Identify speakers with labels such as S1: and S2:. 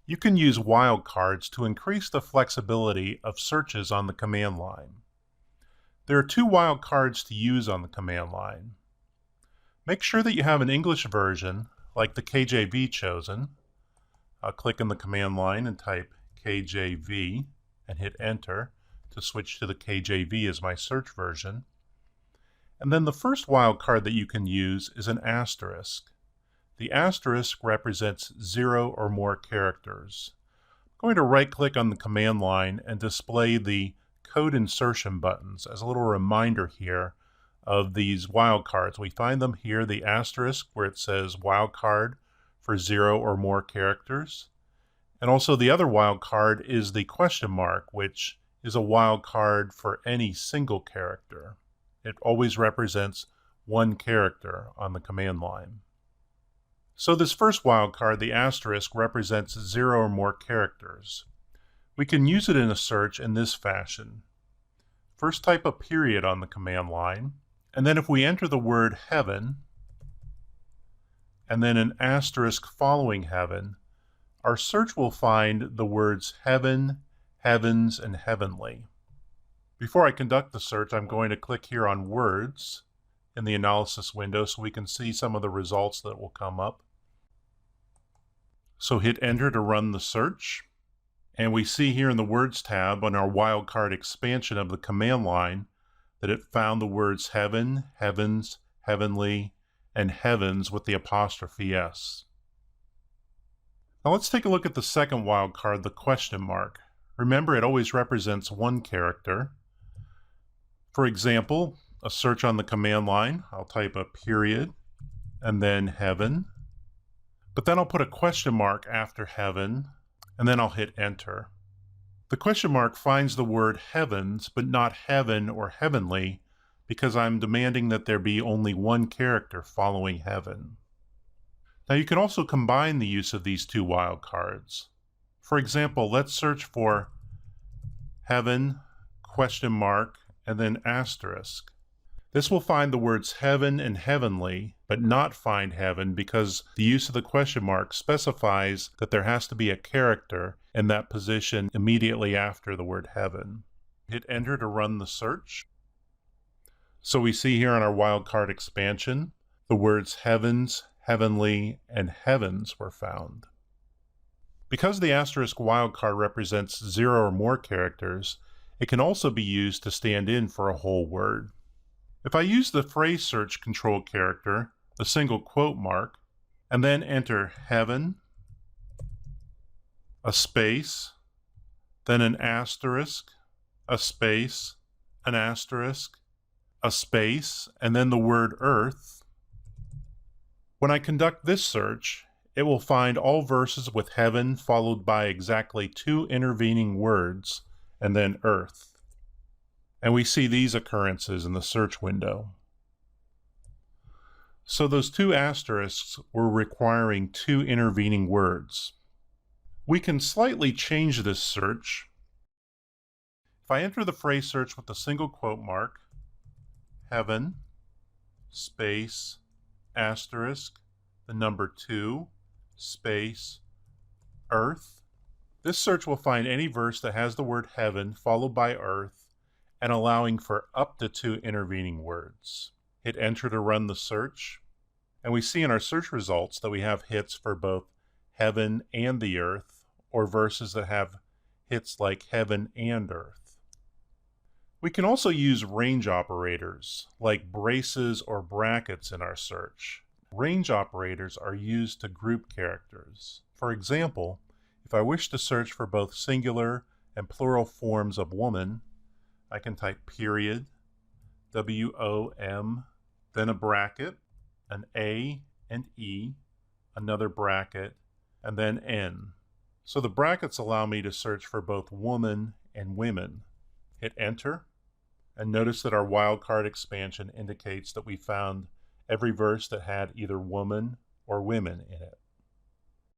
S1: You can use wildcards to increase the flexibility of searches on the command line. There are two wildcards to use on the command line. Make sure that you have an English version, like the KJV chosen. I'll click in the command line and type KJV and hit enter to switch to the KJV as my search version. And then the first wildcard that you can use is an asterisk. The asterisk represents 0 or more characters. I'm going to right-click on the command line and display the code insertion buttons as a little reminder here of these wildcards. We find them here, the asterisk where it says wildcard for 0 or more characters. And also the other wildcard is the question mark, which is a wildcard for any single character. It always represents one character on the command line. So this first wildcard, the asterisk, represents 0 or more characters. We can use it in a search in this fashion. First type a period on the command line, and then if we enter the word heaven, and then an asterisk following heaven, our search will find the words heaven, heavens, and heavenly. Before I conduct the search, I'm going to click here on words in the analysis window so we can see some of the results that will come up. So hit enter to run the search. And we see here in the words tab on our wildcard expansion of the command line that it found the words heaven, heavens, heavenly, and heavens with the apostrophe S. Now let's take a look at the second wildcard, the question mark. Remember, it always represents one character. For example, a search on the command line, I'll type a period and then heaven. But then I'll put a question mark after heaven, and then I'll hit enter. The question mark finds the word heavens, but not heaven or heavenly, because I'm demanding that there be only one character following heaven. Now you can also combine the use of these two wildcards. For example, let's search for heaven, question mark, and then asterisk. This will find the words heaven and heavenly, but not find heaven because the use of the question mark specifies that there has to be a character in that position immediately after the word heaven. Hit enter to run the search. So we see here on our wildcard expansion, the words heavens, heavenly, and heavens were found. Because the asterisk wildcard represents 0 or more characters, it can also be used to stand in for a whole word. If I use the phrase search control character, the single quote mark, and then enter heaven, a space, then an asterisk, a space, an asterisk, a space, and then the word earth, when I conduct this search, it will find all verses with heaven followed by exactly 2 intervening words, and then earth. And we see these occurrences in the search window. So those 2 asterisks were requiring 2 intervening words. We can slightly change this search. If I enter the phrase search with the single quote mark, heaven, space, asterisk, the number 2, space, earth, this search will find any verse that has the word heaven followed by earth and allowing for up to 2 intervening words. Hit enter to run the search, and we see in our search results that we have hits for both heaven and the earth, or verses that have hits like heaven and earth. We can also use range operators, like braces or brackets in our search. Range operators are used to group characters. For example, if I wish to search for both singular and plural forms of woman, I can type period, W-O-M, then a bracket, an A and E, another bracket, and then N. So the brackets allow me to search for both woman and women. Hit enter, and notice that our wildcard expansion indicates that we found every verse that had either woman or women in it.